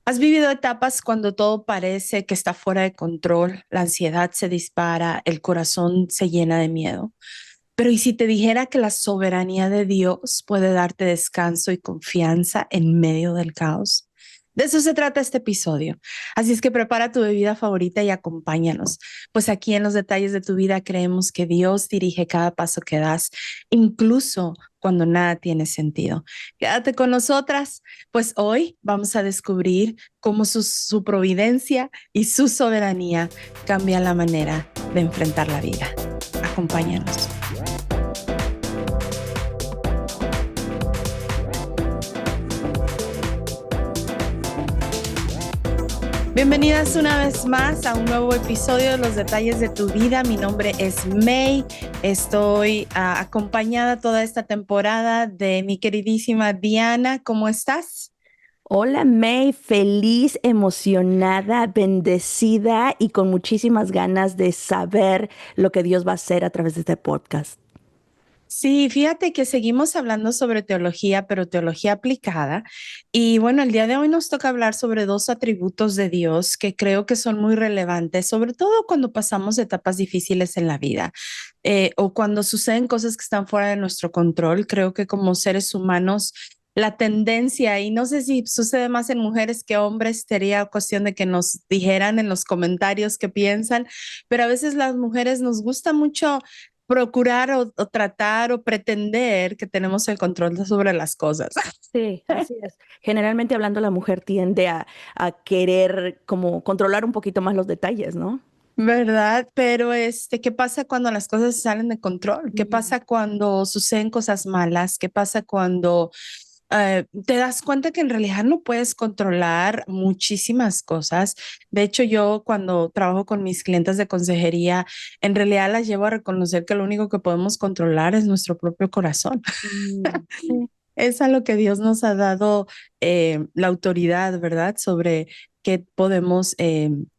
¿Has vivido etapas cuando todo parece que está fuera de control, la ansiedad se dispara, el corazón se llena de miedo? Pero ¿y si te dijera que la soberanía de Dios puede darte descanso y confianza en medio del caos? De eso se trata este episodio. Así es que prepara tu bebida favorita y acompáñanos, pues aquí en los detalles de tu vida creemos que Dios dirige cada paso que das, incluso cuando nada tiene sentido. Quédate con nosotras, pues hoy vamos a descubrir cómo su providencia y su soberanía cambian la manera de enfrentar la vida. Acompáñanos. Bienvenidas una vez más a un nuevo episodio de Los Detalles de tu Vida. Mi nombre es May. Estoy acompañada toda esta temporada de mi queridísima Diana. ¿Cómo estás? Hola May, feliz, emocionada, bendecida y con muchísimas ganas de saber lo que Dios va a hacer a través de este podcast. Sí, fíjate que seguimos hablando sobre teología, pero teología aplicada. Y bueno, el día de hoy nos toca hablar sobre dos atributos de Dios que creo que son muy relevantes, sobre todo cuando pasamos etapas difíciles en la vida o cuando suceden cosas que están fuera de nuestro control. Creo que como seres humanos, la tendencia, y no sé si sucede más en mujeres que hombres, sería cuestión de que nos dijeran en los comentarios qué piensan, pero a veces las mujeres nos gusta mucho procurar o tratar o pretender que tenemos el control sobre las cosas. Sí, así es. Generalmente hablando, la mujer tiende a querer como controlar un poquito más los detalles, ¿no? ¿Verdad? Pero ¿qué pasa cuando las cosas salen de control? ¿Qué Mm. pasa cuando suceden cosas malas? ¿Qué pasa cuando te das cuenta que en realidad no puedes controlar muchísimas cosas? De hecho, yo cuando trabajo con mis clientes de consejería, en realidad las llevo a reconocer que lo único que podemos controlar es nuestro propio corazón. Sí. Es a lo que Dios nos ha dado la autoridad, ¿verdad? Sobre qué podemos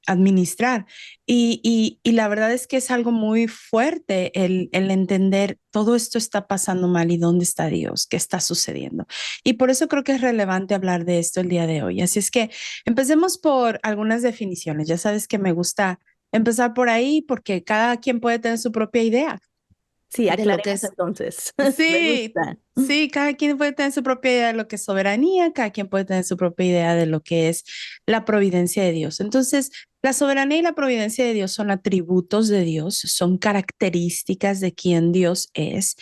administrar. Y la verdad es que es algo muy fuerte el entender todo esto está pasando mal y dónde está Dios, qué está sucediendo. Y por eso creo que es relevante hablar de esto el día de hoy. Así es que empecemos por algunas definiciones. Ya sabes que me gusta empezar por ahí porque cada quien puede tener su propia idea Sí, de lo que aclaremos es. entonces. Me Sí, gusta. sí, cada quien puede tener su propia idea de lo que es soberanía, cada quien puede tener su propia idea de lo que es la providencia de Dios. Entonces, la soberanía y la providencia de Dios son atributos de Dios, son características de quien Dios es.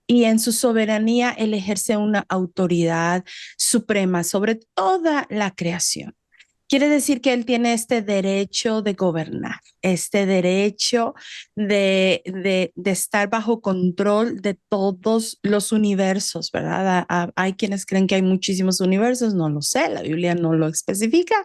Y en su soberanía, Él ejerce una autoridad suprema sobre toda la creación. Quiere decir que él tiene este derecho de gobernar, este derecho de estar bajo control de todos los universos, ¿verdad? Hay quienes creen que hay muchísimos universos, no lo sé, la Biblia no lo especifica,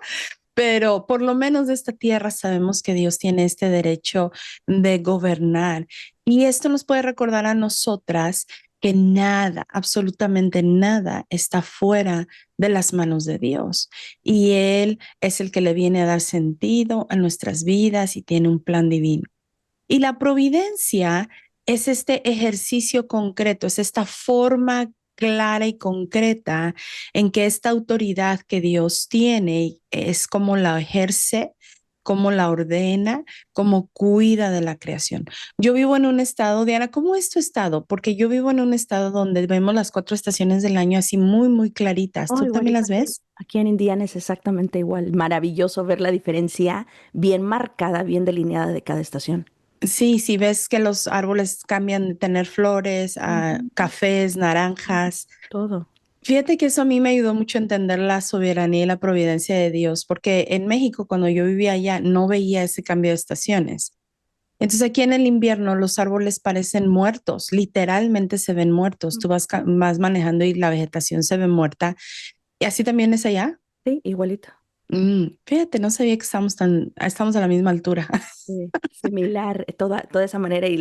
pero por lo menos de esta tierra sabemos que Dios tiene este derecho de gobernar. Y esto nos puede recordar a nosotras que nada, absolutamente nada está fuera de las manos de Dios. Y Él es el que le viene a dar sentido a nuestras vidas y tiene un plan divino. Y la providencia es este ejercicio concreto, es esta forma clara y concreta en que esta autoridad que Dios tiene es como la ejerce, cómo la ordena, cómo cuida de la creación. Yo vivo en un estado, Diana, ¿cómo es tu estado? Porque yo vivo en un estado donde vemos las cuatro estaciones del año así muy, muy claritas. Oh, ¿Tú también igualito las aquí, ves? aquí en Indiana es exactamente igual. Maravilloso ver la diferencia bien marcada, bien delineada de cada estación. Sí, sí, ves que los árboles cambian de tener flores a Ujú. cafés, naranjas. Todo. Fíjate que eso a mí me ayudó mucho a entender la soberanía y la providencia de Dios, porque en México, cuando yo vivía allá, no veía ese cambio de estaciones. Entonces aquí en el invierno los árboles parecen muertos, literalmente se ven muertos. Tú vas manejando y la vegetación se ve muerta. ¿Y así también es allá? Sí, igualito. Fíjate, no sabía que estamos a la misma altura. Sí, similar, toda esa manera y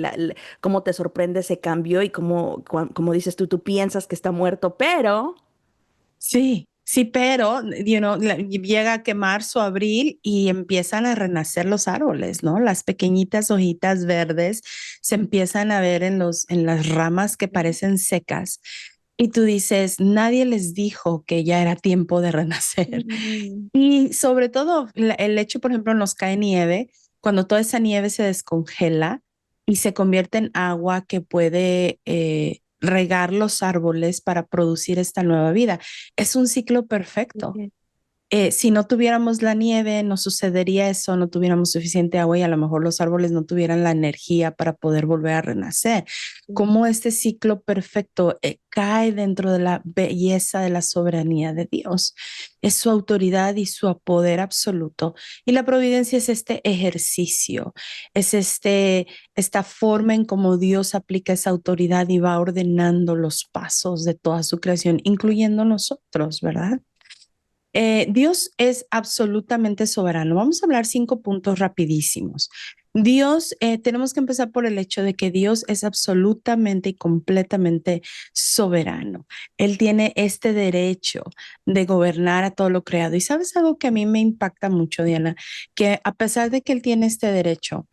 cómo te sorprende ese cambio y como dices tú piensas que está muerto, pero Sí, sí, pero, llega a que marzo, abril y empiezan a renacer los árboles, ¿no? Las pequeñitas hojitas verdes se empiezan a ver en las ramas que parecen secas. y tú dices, nadie les dijo que ya era tiempo de renacer. Mm, Y sobre todo el hecho, por ejemplo, nos cae nieve, cuando toda esa nieve se descongela y se convierte en agua que puede regar los árboles para producir esta nueva vida. Es un ciclo perfecto. ok. Si no tuviéramos la nieve, no sucedería eso, no tuviéramos suficiente agua y a lo mejor los árboles no tuvieran la energía para poder volver a renacer. Cómo este ciclo perfecto cae dentro de la belleza de la soberanía de Dios. Es su autoridad y su poder absoluto. Y la providencia es este ejercicio, es esta forma en cómo Dios aplica esa autoridad y va ordenando los pasos de toda su creación, incluyendo nosotros, ¿verdad? Dios es absolutamente soberano. Vamos a hablar 5 puntos rapidísimos. Dios, tenemos que empezar por el hecho de que Dios es absolutamente y completamente soberano. Él tiene este derecho de gobernar a todo lo creado. Y sabes algo que a mí me impacta mucho, Diana, que a pesar de que Él tiene este derecho,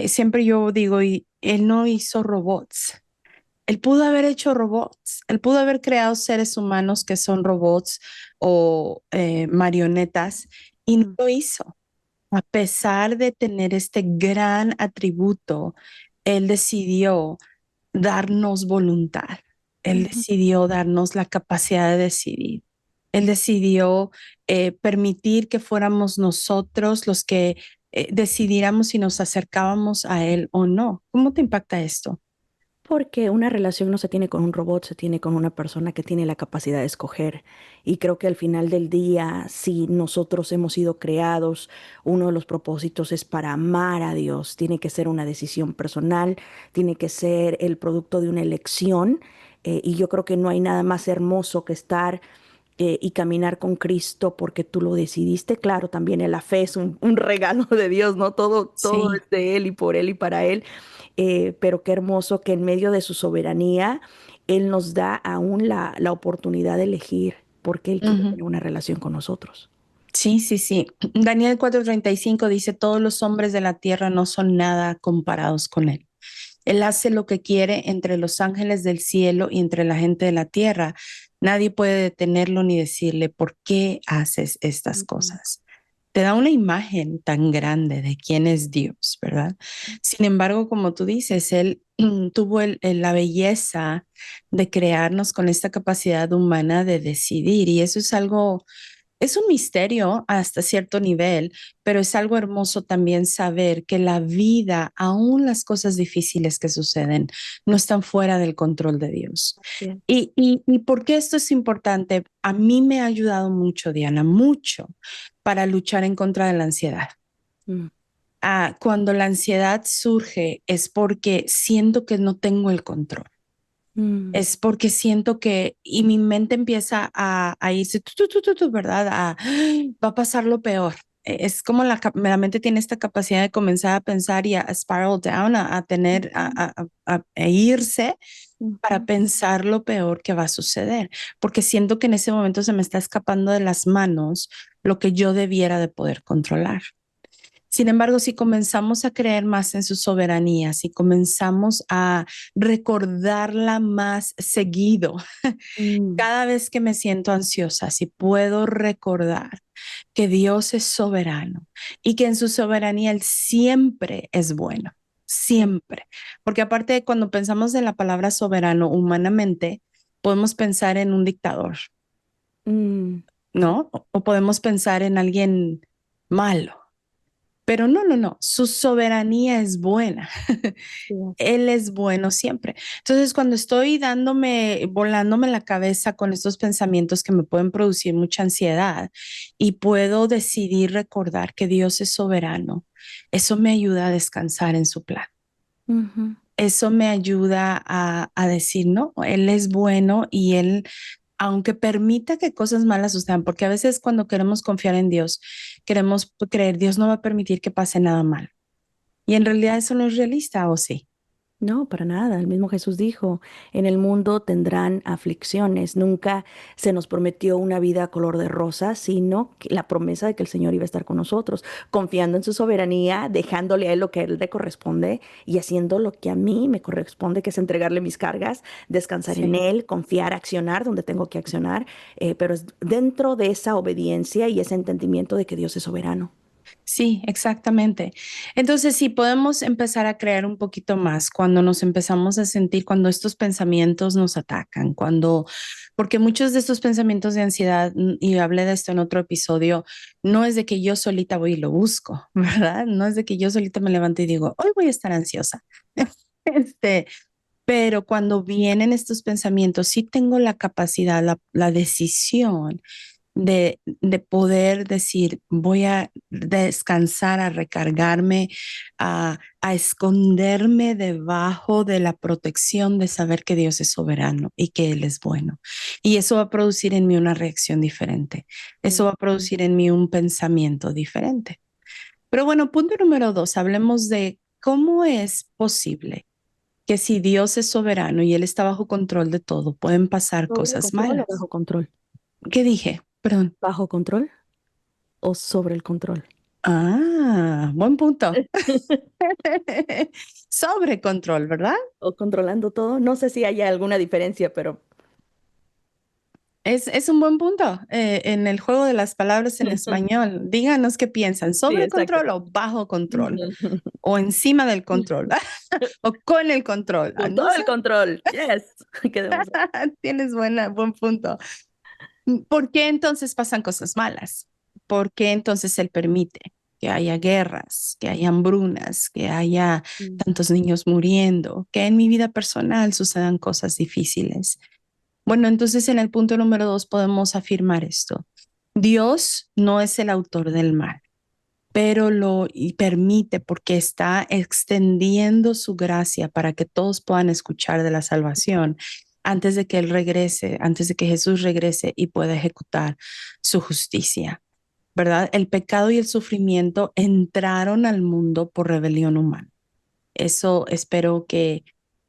siempre yo digo, y Él no hizo robots. Él pudo haber hecho robots, él pudo haber creado seres humanos que son robots o marionetas y no Mm, lo hizo. A pesar de tener este gran atributo, él decidió darnos voluntad, él ujú. decidió darnos la capacidad de decidir. Él decidió permitir que fuéramos nosotros los que decidiéramos si nos acercábamos a Él o no. ¿Cómo te impacta esto? Porque una relación no se tiene con un robot, se tiene con una persona que tiene la capacidad de escoger. Y creo que al final del día, si nosotros hemos sido creados, uno de los propósitos es para amar a Dios. Tiene que ser una decisión personal, tiene que ser el producto de una elección. Y yo creo que no hay nada más hermoso que estar y caminar con Cristo porque tú lo decidiste. Claro, también la fe es un regalo de Dios, ¿no? Todo Sí. es de Él y por Él y para Él. Pero qué hermoso que en medio de su soberanía, Él nos da aún la oportunidad de elegir porque Él quiere Ujú. tener una relación con nosotros. Sí, sí, sí. Daniel 4:35 dice, todos los hombres de la tierra no son nada comparados con él. Él hace lo que quiere entre los ángeles del cielo y entre la gente de la tierra. Nadie puede detenerlo ni decirle, ¿por qué haces estas Ujú. cosas? Te da una imagen tan grande de quién es Dios, ¿verdad? Sin embargo, como tú dices, Él tuvo la belleza de crearnos con esta capacidad humana de decidir y eso es algo, es un misterio hasta cierto nivel, pero es algo hermoso también saber que la vida, aún las cosas difíciles que suceden, no están fuera del control de Dios. Bien. ¿Y por qué esto es importante? A mí me ha ayudado mucho, Diana, mucho para luchar en contra de la ansiedad. Mm, Cuando la ansiedad surge es porque siento que no tengo el control. mm, Es porque siento que, y mi mente empieza a irse, ¿verdad? Va a pasar lo peor. Es como la mente tiene esta capacidad de comenzar a pensar y a spiral down, a tener, ujú, a irse para ujú, pensar lo peor que va a suceder, porque siento que en ese momento se me está escapando de las manos lo que yo debiera de poder controlar. Sin embargo, si comenzamos a creer más en su soberanía, si comenzamos a recordarla más seguido, mm, cada vez que me siento ansiosa, si puedo recordar que Dios es soberano y que en su soberanía Él siempre es bueno, sí, siempre. Porque aparte de cuando pensamos en la palabra soberano humanamente, podemos pensar en un dictador, mm, ¿no? O podemos pensar en alguien malo. Pero no, no, no, su soberanía es buena. sí, Él es bueno siempre. Entonces, cuando estoy volándome la cabeza con estos pensamientos que me pueden producir mucha ansiedad y puedo decidir recordar que Dios es soberano, eso me ayuda a descansar en su plan. ujú, Eso me ayuda a decir, no, Él es bueno y Él, aunque permita que cosas malas sucedan, porque a veces cuando queremos confiar en Dios, queremos creer, Dios no va a permitir que pase nada mal. Y en realidad eso no es realista, ¿o sí? No, para nada. El mismo Jesús dijo, en el mundo tendrán aflicciones. Nunca se nos prometió una vida color de rosa, sino la promesa de que el Señor iba a estar con nosotros, confiando en su soberanía, dejándole a Él lo que a Él le corresponde y haciendo lo que a mí me corresponde, que es entregarle mis cargas, descansar en Sí. Él, confiar, accionar donde tengo que accionar, pero es dentro de esa obediencia y ese entendimiento de que Dios es soberano. Sí, exactamente. Entonces, sí, podemos empezar a crear un poquito más cuando nos empezamos a sentir, cuando estos pensamientos nos atacan, porque muchos de estos pensamientos de ansiedad, y hablé de esto en otro episodio, no es de que yo solita voy y lo busco, ¿verdad? No es de que yo solita me levanto y digo, hoy voy a estar ansiosa. Este, pero cuando vienen estos pensamientos, sí tengo la capacidad, la decisión de poder decir, voy a descansar, a recargarme, a esconderme debajo de la protección de saber que Dios es soberano y que Él es bueno. Y eso va a producir en mí una reacción diferente. Eso va a producir en mí un pensamiento diferente. Pero bueno, punto número 2, hablemos de cómo es posible que si Dios es soberano y Él está bajo control de todo, pueden pasar ¿Sobre cosas control o malas. bajo control? ¿Qué dije? Perdón. ¿Bajo control o sobre el control? Ah, buen punto. Sobre control, ¿verdad? O controlando todo. No sé si haya alguna diferencia, pero Es un buen punto. En el juego de las palabras en español, díganos qué piensan, sí, sobre exacto. control o bajo control, Ujú. o encima del control, o con el control. Con No todo sé, el control. Yes. Quedemos. tienes buen punto. ¿Por qué entonces pasan cosas malas? ¿Por qué entonces Él permite que haya guerras, que haya hambrunas, que haya Mm. tantos niños muriendo, que en mi vida personal sucedan cosas difíciles? Bueno, entonces en el punto número 2 podemos afirmar esto. Dios no es el autor del mal, pero lo y permite porque está extendiendo su gracia para que todos puedan escuchar de la salvación antes de que Él regrese, antes de que Jesús regrese y pueda ejecutar su justicia, ¿verdad? El pecado y el sufrimiento entraron al mundo por rebelión humana. Eso espero que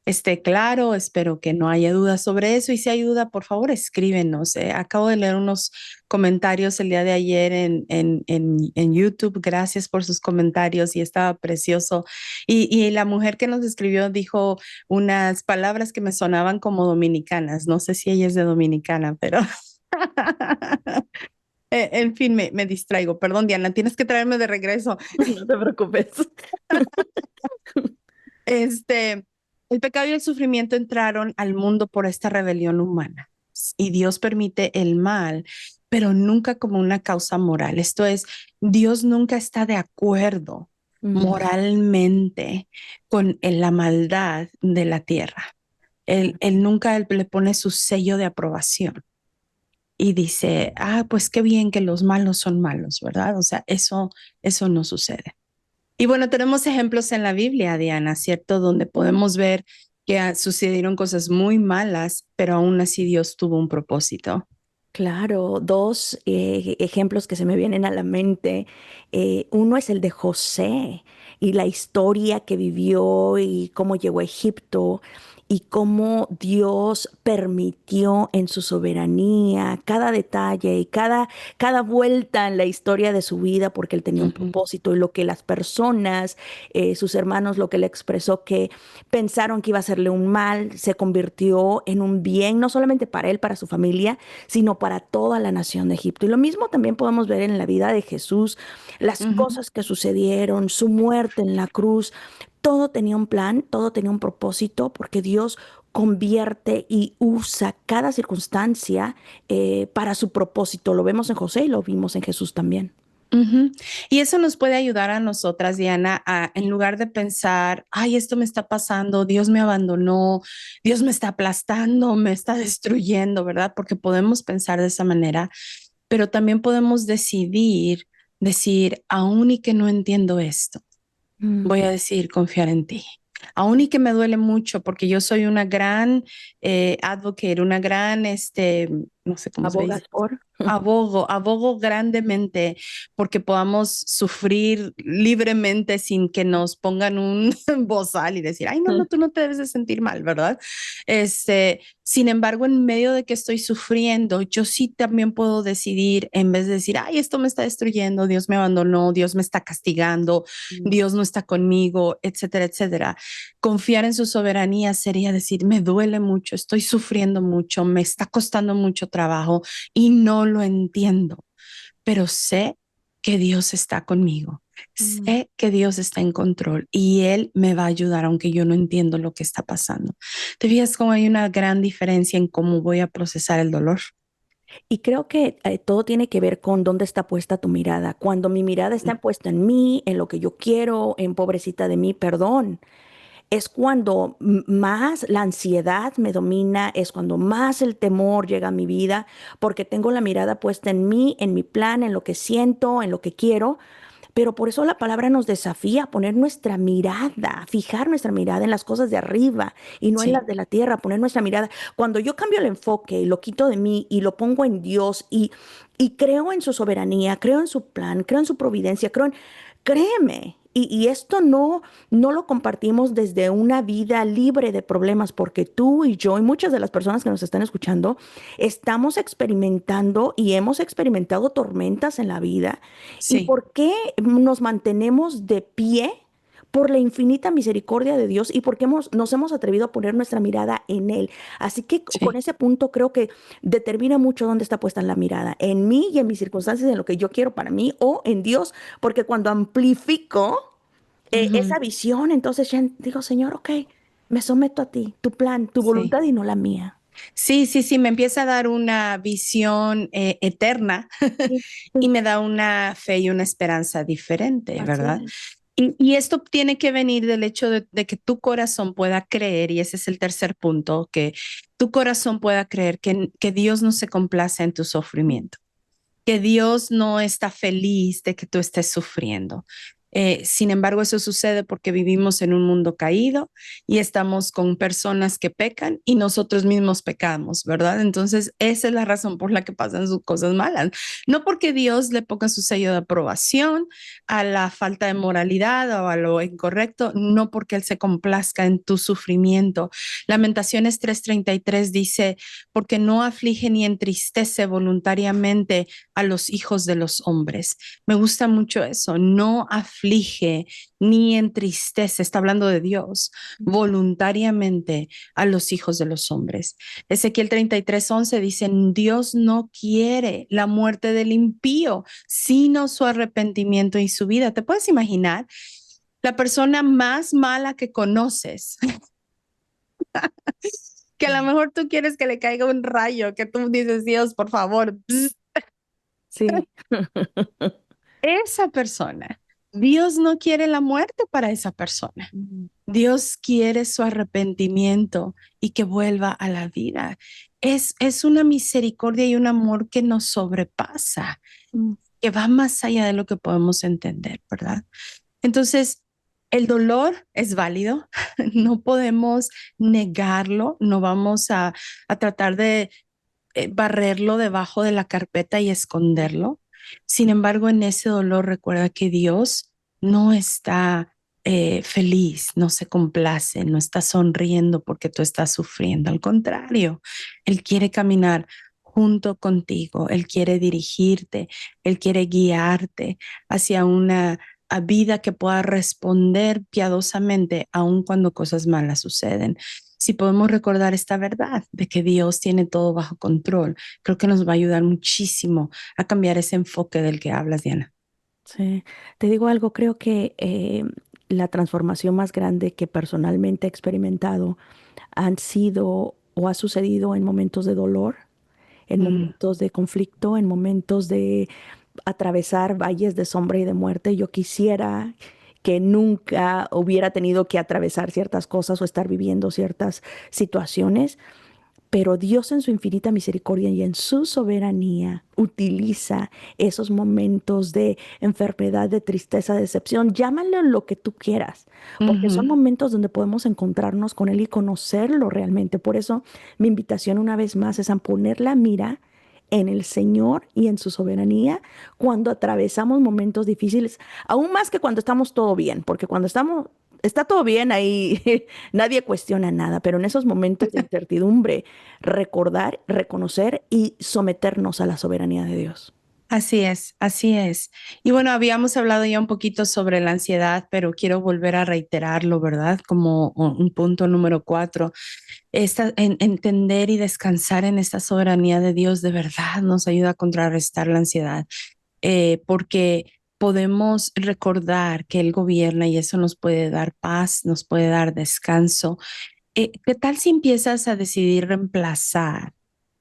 esté claro, espero que no haya dudas sobre eso y si hay duda, por favor, escríbenos. Acabo de leer unos comentarios el día de ayer en YouTube. Gracias por sus comentarios y estaba precioso. Y la mujer que nos escribió dijo unas palabras que me sonaban como dominicanas. No sé si ella es de Dominicana, pero... En fin, me distraigo. Perdón, Diana, tienes que traerme de regreso. No te preocupes. Este, el pecado y el sufrimiento entraron al mundo por esta rebelión humana y Dios permite el mal, pero nunca como una causa moral. Esto es, Dios nunca está de acuerdo Ujú. moralmente con la maldad de la tierra. Él nunca le pone su sello de aprobación y dice, ah, pues qué bien que los malos son malos, ¿verdad? O sea, eso no sucede. Y bueno, tenemos ejemplos en la Biblia, Diana, ¿cierto? Donde podemos ver que sucedieron cosas muy malas, pero aún así Dios tuvo un propósito. Claro, dos ejemplos que se me vienen a la mente. Uno es el de José y la historia que vivió y cómo llegó a Egipto y cómo Dios permitió en su soberanía cada detalle y cada vuelta en la historia de su vida porque él tenía un Ujú, propósito y lo que las personas, sus hermanos, lo que le expresó que pensaron que iba a hacerle un mal, se convirtió en un bien, no solamente para él, para su familia, sino para toda la nación de Egipto. Y lo mismo también podemos ver en la vida de Jesús, las ujú. cosas que sucedieron, su muerte en la cruz, todo tenía un plan, todo tenía un propósito, porque Dios convierte y usa cada circunstancia para su propósito. Lo vemos en José y lo vimos en Jesús también. Ujú. Y eso nos puede ayudar a nosotras, Diana, en lugar de pensar, ay, esto me está pasando, Dios me abandonó, Dios me está aplastando, me está destruyendo, ¿verdad? Porque podemos pensar de esa manera, pero también podemos decir, aún y que no entiendo esto. Mm, Voy a decir confiar en ti. Aún y que me duele mucho porque yo soy una gran advocate, una gran no sé cómo se dice. ¿Abogas por? Abogo grandemente porque podamos sufrir libremente sin que nos pongan un bozal y decir, ay, no, no, tú no te debes de sentir mal, ¿verdad? Sin embargo, en medio de que estoy sufriendo, yo sí también puedo decidir, en vez de decir, ay, esto me está destruyendo, Dios me abandonó, Dios me está castigando, Dios no está conmigo, etcétera, etcétera. Confiar en su soberanía sería decir, me duele mucho, estoy sufriendo mucho, me está costando mucho trabajo y no lo entiendo, pero sé que Dios está conmigo. Mm. Sé que Dios está en control y Él me va a ayudar aunque yo no entiendo lo que está pasando. ¿Te fijas cómo hay una gran diferencia en cómo voy a procesar el dolor? Y creo que todo tiene que ver con dónde está puesta tu mirada. Cuando mi mirada está puesta en mí, en lo que yo quiero, en pobrecita de mí, perdón, es cuando más la ansiedad me domina, es cuando más el temor llega a mi vida, porque tengo la mirada puesta en mí, en mi plan, en lo que siento, en lo que quiero. Pero por eso la palabra nos desafía a poner nuestra mirada, fijar nuestra mirada en las cosas de arriba y no en Sí, las de la tierra, poner nuestra mirada. Cuando yo cambio el enfoque y lo quito de mí y lo pongo en Dios y creo en su soberanía, creo en su plan, creo en su providencia, créeme. Y esto no lo compartimos desde una vida libre de problemas, porque tú y yo y muchas de las personas que nos están escuchando estamos experimentando y hemos experimentado tormentas en la vida. ¿Y sí, por qué nos mantenemos de pie? Por la infinita misericordia de Dios y porque nos hemos atrevido a poner nuestra mirada en Él. Así que con sí. ese punto creo que determina mucho dónde está puesta la mirada, en mí y en mis circunstancias, en lo que yo quiero para mí o en Dios, porque cuando amplifico Ujú, esa visión, entonces ya digo, Señor, ok, me someto a ti, tu plan, tu sí. voluntad y no la mía. Sí, sí, sí, me empieza a dar una visión eterna Sí, y sí, me da una fe y una esperanza diferente, así ¿verdad? es. Y esto tiene que venir del hecho de que tu corazón pueda creer, y ese es el tercer punto, que tu corazón pueda creer que Dios no se complace en tu sufrimiento, que Dios no está feliz de que tú estés sufriendo. Sin embargo, eso sucede porque vivimos en un mundo caído y estamos con personas que pecan y nosotros mismos pecamos, ¿verdad? Entonces, esa es la razón por la que pasan sus cosas malas. No porque Dios le ponga su sello de aprobación a la falta de moralidad o a lo incorrecto, no porque Él se complazca en tu sufrimiento. Lamentaciones 3:33 dice, porque no aflige ni entristece voluntariamente a los hijos de los hombres. Me gusta mucho eso, no aflige ni entristece, está hablando de Dios, voluntariamente a los hijos de los hombres. Ezequiel 33:11 dice, Dios no quiere la muerte del impío, sino su arrepentimiento y su vida. ¿Te puedes imaginar? La persona más mala que conoces, que a lo mejor tú quieres que le caiga un rayo, que tú dices, Dios, por favor, Sí. esa persona. Dios no quiere la muerte para esa persona. Mm, Dios quiere su arrepentimiento y que vuelva a la vida. Es una misericordia y un amor que nos sobrepasa, mm, que va más allá de lo que podemos entender, ¿verdad? Entonces, el dolor es válido, no podemos negarlo, no vamos a tratar de barrerlo debajo de la carpeta y esconderlo. Sin embargo, en ese dolor recuerda que Dios no está feliz, no se complace, no está sonriendo porque tú estás sufriendo. Al contrario, Él quiere caminar junto contigo, Él quiere dirigirte, Él quiere guiarte hacia una vida que pueda responder piadosamente aun cuando cosas malas suceden. Si podemos recordar esta verdad de que Dios tiene todo bajo control, creo que nos va a ayudar muchísimo a cambiar ese enfoque del que hablas, Diana. sí. Te digo algo, creo que la transformación más grande que personalmente he experimentado han sido o ha sucedido en momentos de dolor, en Mm, momentos de conflicto, en momentos de atravesar valles de sombra y de muerte. Yo quisiera que nunca hubiera tenido que atravesar ciertas cosas o estar viviendo ciertas situaciones, pero Dios en su infinita misericordia y en su soberanía utiliza esos momentos de enfermedad, de tristeza, de decepción, llámalo lo que tú quieras, porque son ujú, momentos donde podemos encontrarnos con Él y conocerlo realmente. Por eso mi invitación una vez más es a poner la mira en el Señor y en su soberanía cuando atravesamos momentos difíciles, aún más que cuando estamos todo bien, porque cuando está todo bien ahí nadie cuestiona nada, pero en esos momentos de incertidumbre, recordar, reconocer y someternos a la soberanía de Dios. Así es, así es. Y bueno, habíamos hablado ya un poquito sobre la ansiedad, pero quiero volver a reiterarlo, ¿verdad? Como un punto número 4, entender y descansar en esta soberanía de Dios de verdad nos ayuda a contrarrestar la ansiedad, porque podemos recordar que Él gobierna y eso nos puede dar paz, nos puede dar descanso. ¿Qué tal si empiezas a decidir reemplazar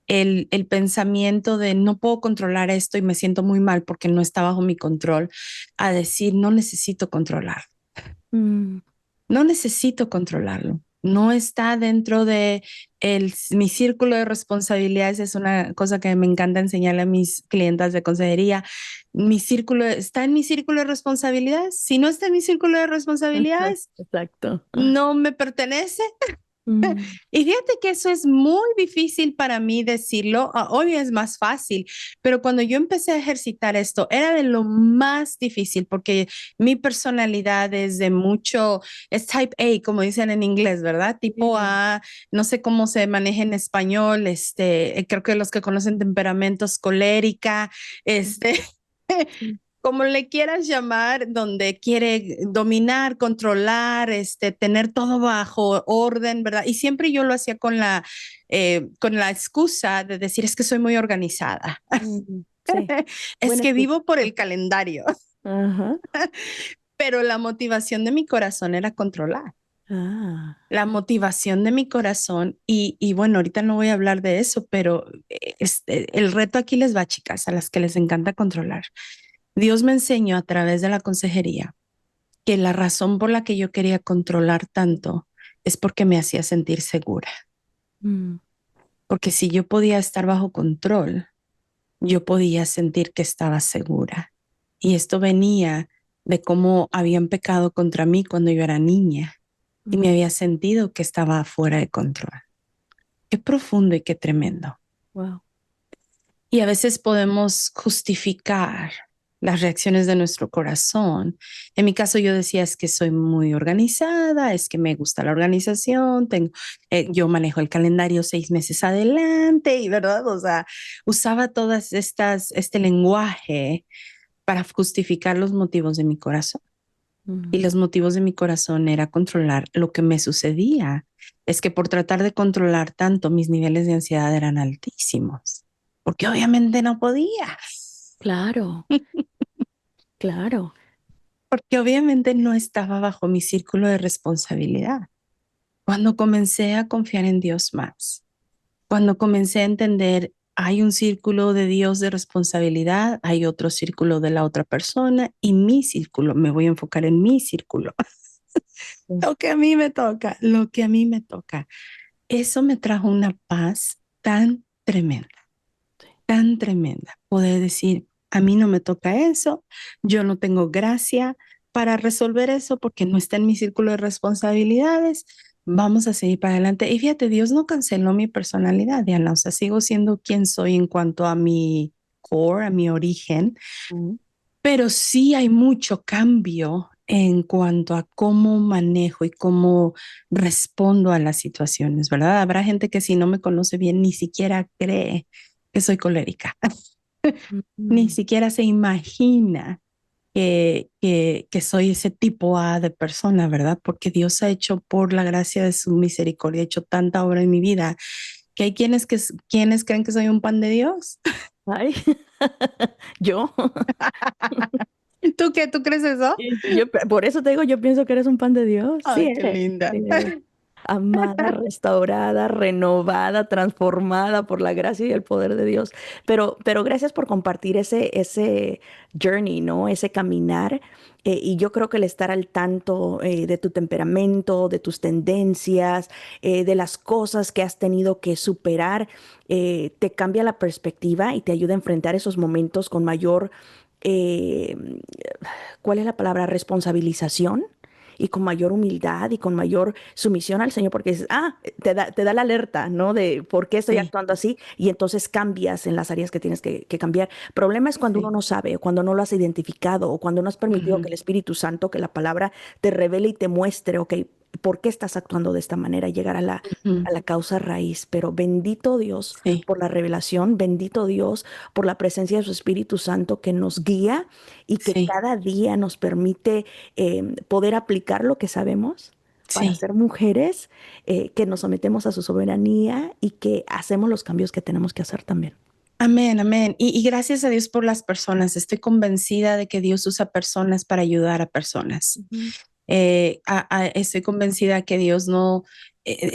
el pensamiento de no puedo controlar esto y me siento muy mal porque no está bajo mi control, a decir no necesito controlar, Mm, no necesito controlarlo? No está dentro de mi círculo de responsabilidades. Es una cosa que me encanta enseñarle a mis clientas de consejería. ¿Está en mi círculo de responsabilidades? Si no está en mi círculo de responsabilidades, exacto. no me pertenece. Mm, Y fíjate que eso es muy difícil para mí decirlo. Hoy es más fácil, pero cuando yo empecé a ejercitar esto, era de lo más difícil porque mi personalidad es de mucho, es type A, como dicen en inglés, ¿verdad? Tipo sí. A, no sé cómo se maneja en español, creo que los que conocen temperamentos colérica, este. Sí. Como le quieras llamar, donde quiere dominar, controlar, tener todo bajo orden, ¿verdad? Y siempre yo lo hacía con la excusa de decir, es que soy muy organizada, Sí, es buena que excusa. vivo por el calendario, Ajá. pero la motivación de mi corazón era controlar. Ah. La motivación de mi corazón, y bueno, ahorita no voy a hablar de eso, pero el reto aquí les va, chicas, a las que les encanta controlar. Dios me enseñó a través de la consejería que la razón por la que yo quería controlar tanto es porque me hacía sentir segura. Mm, Porque si yo podía estar bajo control, yo podía sentir que estaba segura. Y esto venía de cómo habían pecado contra mí cuando yo era niña y me mm, había sentido que estaba fuera de control. Qué profundo y qué tremendo. wow. Y a veces podemos justificar las reacciones de nuestro corazón. En mi caso yo decía es que soy muy organizada, es que me gusta la organización, yo manejo el calendario 6 meses adelante y verdad, o sea, usaba todas este lenguaje para justificar los motivos de mi corazón. Y Mm, los motivos de mi corazón era controlar lo que me sucedía. Es que por tratar de controlar tanto, mis niveles de ansiedad eran altísimos, porque obviamente no podía, claro, claro. porque obviamente no estaba bajo mi círculo de responsabilidad. Cuando comencé a confiar en Dios más, cuando comencé a entender, hay un círculo de Dios de responsabilidad, hay otro círculo de la otra persona y mi círculo, me voy a enfocar en mi círculo. Sí, Lo que a mí me toca, lo que a mí me toca. Eso me trajo una paz sí. tan tremenda. Poder decir, a mí no me toca eso, yo no tengo gracia para resolver eso porque no está en mi círculo de responsabilidades. Vamos a seguir para adelante. Y fíjate, Dios no canceló mi personalidad, Diana. O sea, sigo siendo quien soy en cuanto a mi core, a mi origen, Mm, pero sí hay mucho cambio en cuanto a cómo manejo y cómo respondo a las situaciones, ¿verdad? Habrá gente que si no me conoce bien ni siquiera cree que soy colérica, ni mm, siquiera se imagina que soy ese tipo A de persona, ¿verdad? Porque Dios ha hecho por la gracia de su misericordia, ha hecho tanta obra en mi vida que hay quienes creen que soy un pan de Dios. ay, yo, ¿Tú qué? ¿Tú crees eso? por eso te digo, yo pienso que eres un pan de Dios. Sí Ay, qué eres. Sí linda. eres. Amada, restaurada, renovada, transformada por la gracia y el poder de Dios. Pero gracias por compartir ese journey, ¿no? Ese caminar. Y yo creo que el estar al tanto de tu temperamento, de tus tendencias, de las cosas que has tenido que superar, te cambia la perspectiva y te ayuda a enfrentar esos momentos con mayor, eh, ¿cuál es la palabra? Responsabilización y con mayor humildad y con mayor sumisión al Señor, porque dices, te da la alerta, ¿no? De por qué estoy Sí, actuando así, y entonces cambias en las áreas que tienes que cambiar. El problema es cuando uno sí. no sabe, o cuando no lo has identificado, o cuando no has permitido que Ujú, el Espíritu Santo, que la palabra te revele y te muestre, ok, por qué estás actuando de esta manera, llegar ujú. a la causa raíz. Pero bendito Dios Sí, por la revelación, bendito Dios por la presencia de su Espíritu Santo que nos guía y que sí, cada día nos permite poder aplicar lo que sabemos para sí. ser mujeres que nos sometemos a su soberanía y que hacemos los cambios que tenemos que hacer también. Amén, amén. Y gracias a Dios por las personas. Estoy convencida de que Dios usa personas para ayudar a personas. Ujú. Estoy convencida que Dios no,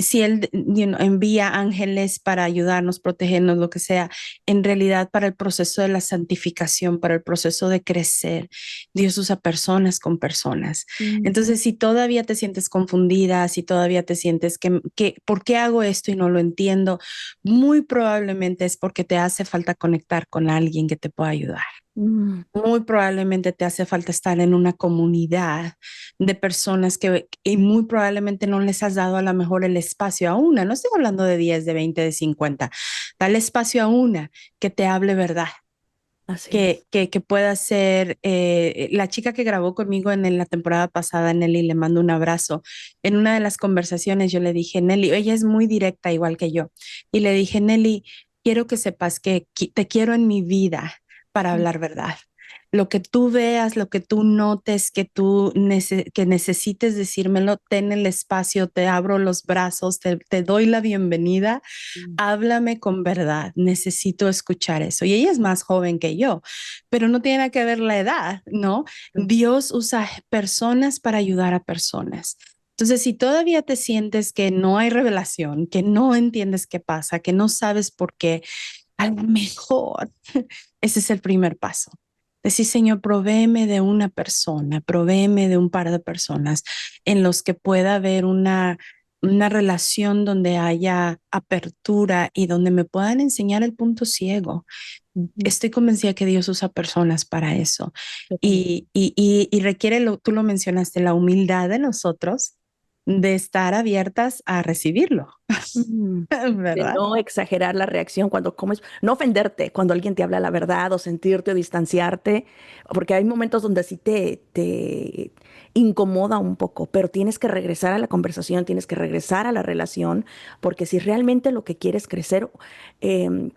si Él envía ángeles para ayudarnos, protegernos, lo que sea, en realidad para el proceso de la santificación, para el proceso de crecer, Dios usa personas con personas. Mm, Entonces, si todavía te sientes confundida, si todavía te sientes ¿por qué hago esto y no lo entiendo? Muy probablemente es porque te hace falta conectar con alguien que te pueda ayudar. mm, Muy probablemente te hace falta estar en una comunidad de personas que y muy probablemente no les has dado a lo mejor el espacio a una. No estoy hablando de 10, de 20, de 50. Dale espacio a una que te hable verdad, así que, es. que pueda ser la chica que grabó conmigo en la temporada pasada, Nelly, le mando un abrazo. En una de las conversaciones yo le dije, Nelly, ella es muy directa igual que yo, y le dije, Nelly, quiero que sepas que te quiero en mi vida para Mm, hablar verdad. Lo que tú veas, lo que tú notes, que necesites decírmelo, ten el espacio, te abro los brazos, te doy la bienvenida. mm, Háblame con verdad, necesito escuchar eso. Y ella es más joven que yo, pero no tiene nada que ver la edad, ¿no? mm, Dios usa personas para ayudar a personas. Entonces, si todavía te sientes que no hay revelación, que no entiendes qué pasa, que no sabes por qué, a lo mejor ese es el primer paso. Decir, Señor, provéeme de una persona, provéeme de un par de personas en los que pueda haber una relación donde haya apertura y donde me puedan enseñar el punto ciego. mm. Estoy convencida que Dios usa personas para eso Yo también. y requiere, tú lo mencionaste, la humildad de nosotros de estar abiertas a recibirlo, Mm. De ¿verdad? no exagerar la reacción cuando comes, no ofenderte cuando alguien te habla la verdad o sentirte o distanciarte, porque hay momentos donde sí te incomoda un poco, pero tienes que regresar a la conversación, tienes que regresar a la relación, porque si realmente lo que quieres crecer,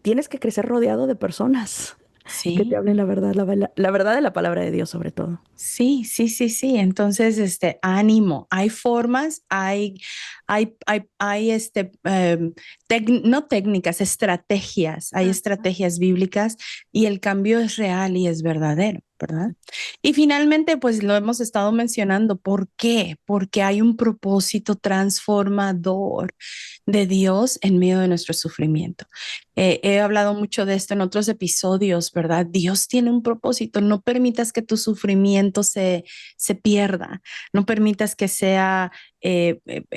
tienes que crecer rodeado de personas que te Sí. hablen la verdad, la verdad de la palabra de Dios sobre todo. Sí, sí, sí, sí. Entonces, ánimo. Hay formas, hay no técnicas, estrategias. Hay estrategias bíblicas y el cambio es real y es verdadero, ¿verdad? Y finalmente, pues lo hemos estado mencionando. ¿Por qué? Porque hay un propósito transformador de Dios en medio de nuestro sufrimiento. He hablado mucho de esto en otros episodios, ¿verdad? Dios tiene un propósito. No permitas que tu sufrimiento se pierda. No permitas que sea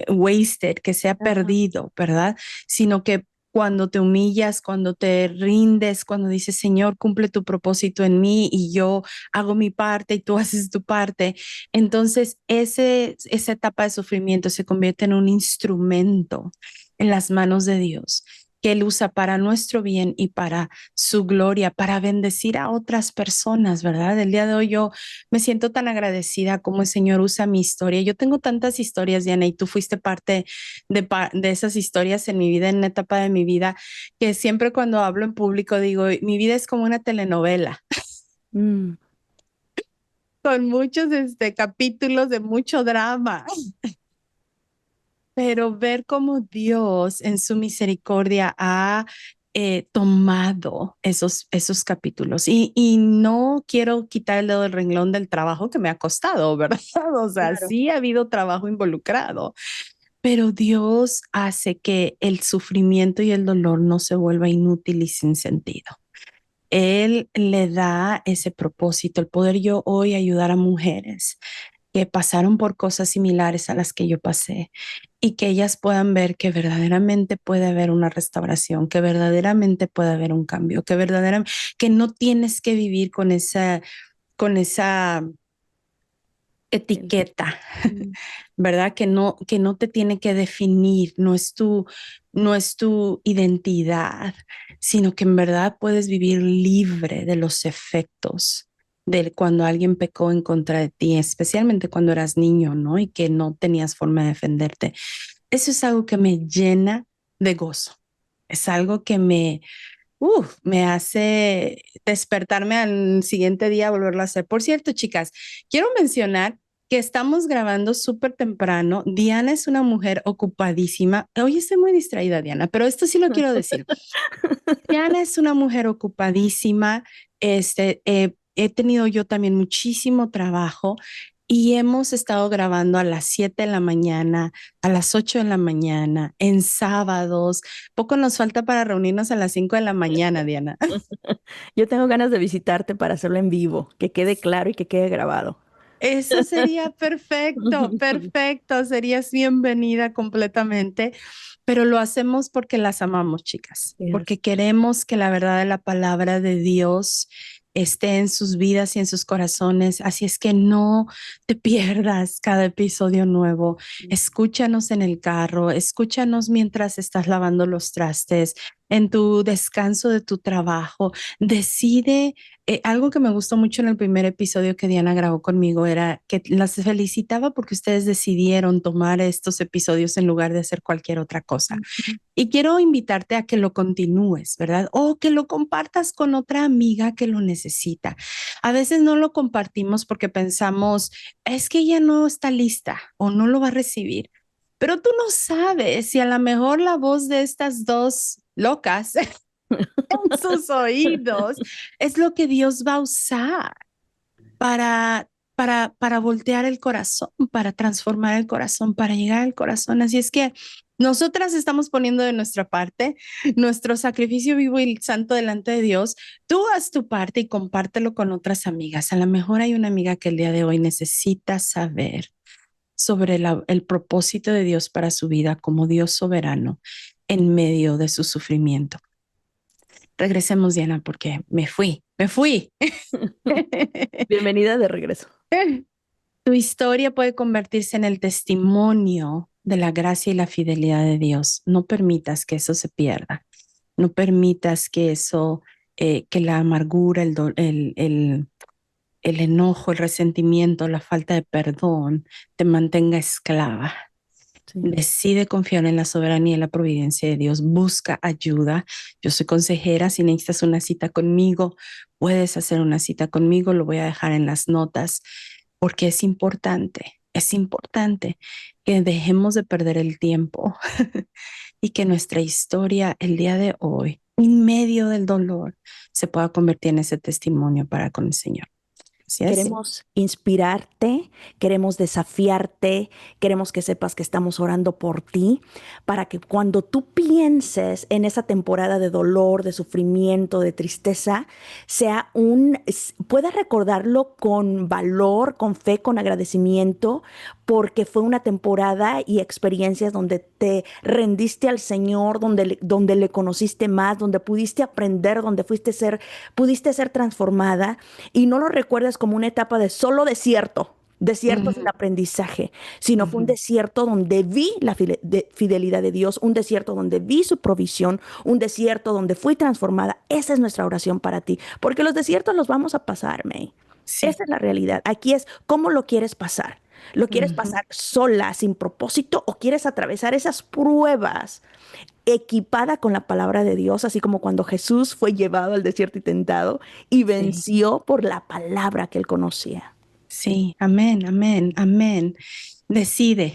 wasted, que sea Ajá. perdido, ¿verdad? Sino que cuando te humillas, cuando te rindes, cuando dices, Señor, cumple tu propósito en mí y yo hago mi parte y tú haces tu parte, entonces esa etapa de sufrimiento se convierte en un instrumento en las manos de Dios que Él usa para nuestro bien y para su gloria, para bendecir a otras personas, ¿verdad? El día de hoy yo me siento tan agradecida como el Señor usa mi historia. Yo tengo tantas historias, Diana, y tú fuiste parte de esas historias en mi vida, en una etapa de mi vida, que siempre cuando hablo en público digo, mi vida es como una telenovela, Mm, con muchos capítulos de mucho drama. Pero ver cómo Dios en su misericordia ha tomado esos capítulos. Y no quiero quitar el dedo del renglón del trabajo que me ha costado, ¿verdad? O sea, claro. sí ha habido trabajo involucrado, pero Dios hace que el sufrimiento y el dolor no se vuelva inútil y sin sentido. Él le da ese propósito, el poder yo hoy ayudar a mujeres que pasaron por cosas similares a las que yo pasé y que ellas puedan ver que verdaderamente puede haber una restauración, que verdaderamente puede haber un cambio, que verdaderamente, que no tienes que vivir con esa El- etiqueta, mm, ¿verdad? Que no te tiene que definir, no es tu identidad, sino que en verdad puedes vivir libre de los efectos de cuando alguien pecó en contra de ti, especialmente cuando eras niño, ¿no? Y que no tenías forma de defenderte. Eso es algo que me llena de gozo. Es algo que me hace despertarme al siguiente día, volverlo a hacer. Por cierto, chicas, quiero mencionar que estamos grabando súper temprano. Diana es una mujer ocupadísima. Hoy estoy muy distraída, Diana, pero esto sí lo quiero decir. Diana es una mujer ocupadísima. He tenido yo también muchísimo trabajo y hemos estado grabando a las 7 de la mañana, a las 8 de la mañana, en sábados. Poco nos falta para reunirnos a las 5 de la mañana, Diana. Yo tengo ganas de visitarte para hacerlo en vivo, que quede claro y que quede grabado. Eso sería perfecto, perfecto. Serías bienvenida completamente, pero lo hacemos porque las amamos, chicas, Yes. porque queremos que la verdad de la palabra de Dios esté en sus vidas y en sus corazones. Así es que no te pierdas cada episodio nuevo. Escúchanos en el carro, escúchanos mientras estás lavando los trastes, en tu descanso de tu trabajo. Decide algo que me gustó mucho en el primer episodio que Diana grabó conmigo era que las felicitaba porque ustedes decidieron tomar estos episodios en lugar de hacer cualquier otra cosa. Y quiero invitarte a que lo continúes, ¿verdad? O que lo compartas con otra amiga que lo necesita. A veces no lo compartimos porque pensamos, es que ella no está lista o no lo va a recibir. Pero tú no sabes si a lo mejor la voz de estas dos locas en sus oídos es lo que Dios va a usar para voltear el corazón, para transformar el corazón, para llegar al corazón. Así es que nosotras estamos poniendo de nuestra parte nuestro sacrificio vivo y santo delante de Dios. Tú haz tu parte y compártelo con otras amigas. A lo mejor hay una amiga que el día de hoy necesita saber sobre el propósito de Dios para su vida como Dios soberano en medio de su sufrimiento. Regresemos, Diana, porque me fui. Bienvenida de regreso. Tu historia puede convertirse en el testimonio de la gracia y la fidelidad de Dios. No permitas que eso se pierda. No permitas que eso, que la amargura, el enojo, el resentimiento, la falta de perdón te mantenga esclava. Sí. Decide confiar en la soberanía y la providencia de Dios. Busca ayuda. Yo soy consejera. Si necesitas una cita conmigo, puedes hacer una cita conmigo. Lo voy a dejar en las notas porque es importante que dejemos de perder el tiempo y que nuestra historia el día de hoy, en medio del dolor, se pueda convertir en ese testimonio para con el Señor. Así es. Queremos inspirarte, queremos desafiarte, queremos que sepas que estamos orando por ti, para que cuando tú pienses en esa temporada de dolor, de sufrimiento, de tristeza, puedas recordarlo con valor, con fe, con agradecimiento, porque fue una temporada y experiencias donde te rendiste al Señor, donde le conociste más, donde pudiste aprender, donde pudiste ser transformada, y no lo recuerdes como una etapa de solo desierto. Desierto sin Ujú, aprendizaje, sino fue un ujú. desierto donde vi la fidelidad de Dios, un desierto donde vi su provisión, un desierto donde fui transformada. Esa es nuestra oración para ti, porque los desiertos los vamos a pasar, May. Sí. Esa es la realidad. Aquí es cómo lo quieres pasar. ¿Lo quieres Ujú. pasar sola, sin propósito, o quieres atravesar esas pruebas equipada con la palabra de Dios, así como cuando Jesús fue llevado al desierto y tentado y Sí. venció por la palabra que él conocía? Sí, amén, amén, amén. Decide,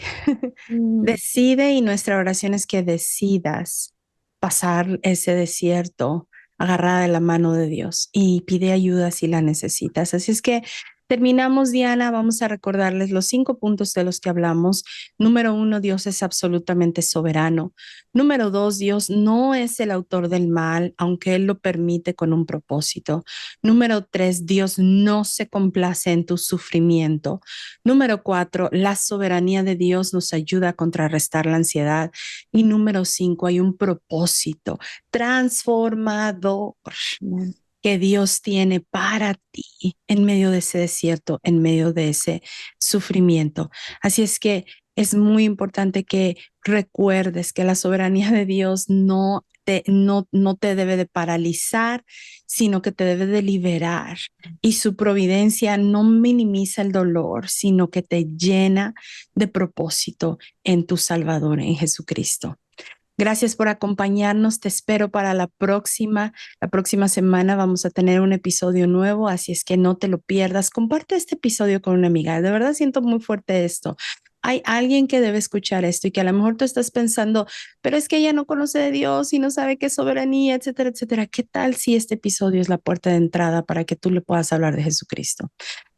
Mm. decide y nuestra oración es que decidas pasar ese desierto agarrada de la mano de Dios y pide ayuda si la necesitas. Así es que terminamos, Diana. Vamos a recordarles los 5 puntos de los que hablamos. Número 1, Dios es absolutamente soberano. Número 2, Dios no es el autor del mal, aunque Él lo permite con un propósito. Número 3, Dios no se complace en tu sufrimiento. Número 4, la soberanía de Dios nos ayuda a contrarrestar la ansiedad. Y número 5, hay un propósito transformador. que Dios tiene para ti en medio de ese desierto, en medio de ese sufrimiento. Así es que es muy importante que recuerdes que la soberanía de Dios no te debe de paralizar, sino que te debe de liberar. Y su providencia no minimiza el dolor, sino que te llena de propósito en tu Salvador, en Jesucristo. Gracias por acompañarnos. Te espero para la próxima. La próxima semana vamos a tener un episodio nuevo, así es que no te lo pierdas. Comparte este episodio con una amiga. De verdad siento muy fuerte esto. Hay alguien que debe escuchar esto y que a lo mejor tú estás pensando, pero es que ella no conoce de Dios y no sabe qué es soberanía, etcétera, etcétera. ¿Qué tal si este episodio es la puerta de entrada para que tú le puedas hablar de Jesucristo?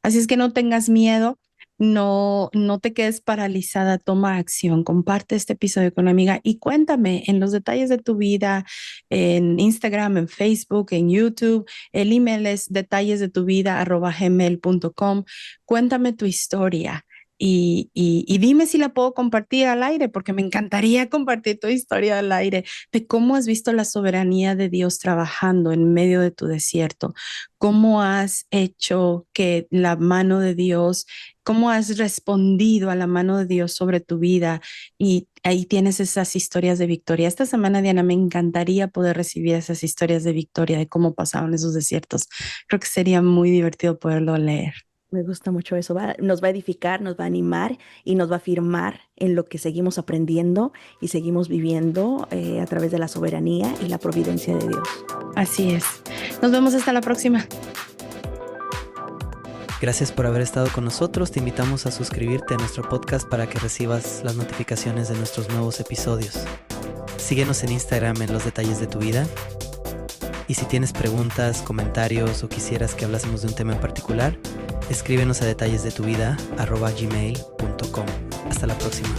Así es que no tengas miedo. No te quedes paralizada, toma acción, comparte este episodio con una amiga y cuéntame en los detalles de tu vida, en Instagram, en Facebook, en YouTube. El email es detallesdetuvida@gmail.com. Cuéntame tu historia. Y dime si la puedo compartir al aire, porque me encantaría compartir tu historia al aire de cómo has visto la soberanía de Dios trabajando en medio de tu desierto, cómo has hecho que la mano de Dios, cómo has respondido a la mano de Dios sobre tu vida y ahí tienes esas historias de victoria. Esta semana, Diana, me encantaría poder recibir esas historias de victoria, de cómo pasaron esos desiertos. Creo que sería muy divertido poderlo leer. Me gusta mucho eso. Nos va a edificar, nos va a animar y nos va a afirmar en lo que seguimos aprendiendo y seguimos viviendo a través de la soberanía y la providencia de Dios. Así es. Nos vemos hasta la próxima. Gracias por haber estado con nosotros. Te invitamos a suscribirte a nuestro podcast para que recibas las notificaciones de nuestros nuevos episodios. Síguenos en Instagram en Los Detalles de tu Vida. Y si tienes preguntas, comentarios o quisieras que hablásemos de un tema en particular, escríbenos a detallesdetuvida@gmail.com. Hasta la próxima.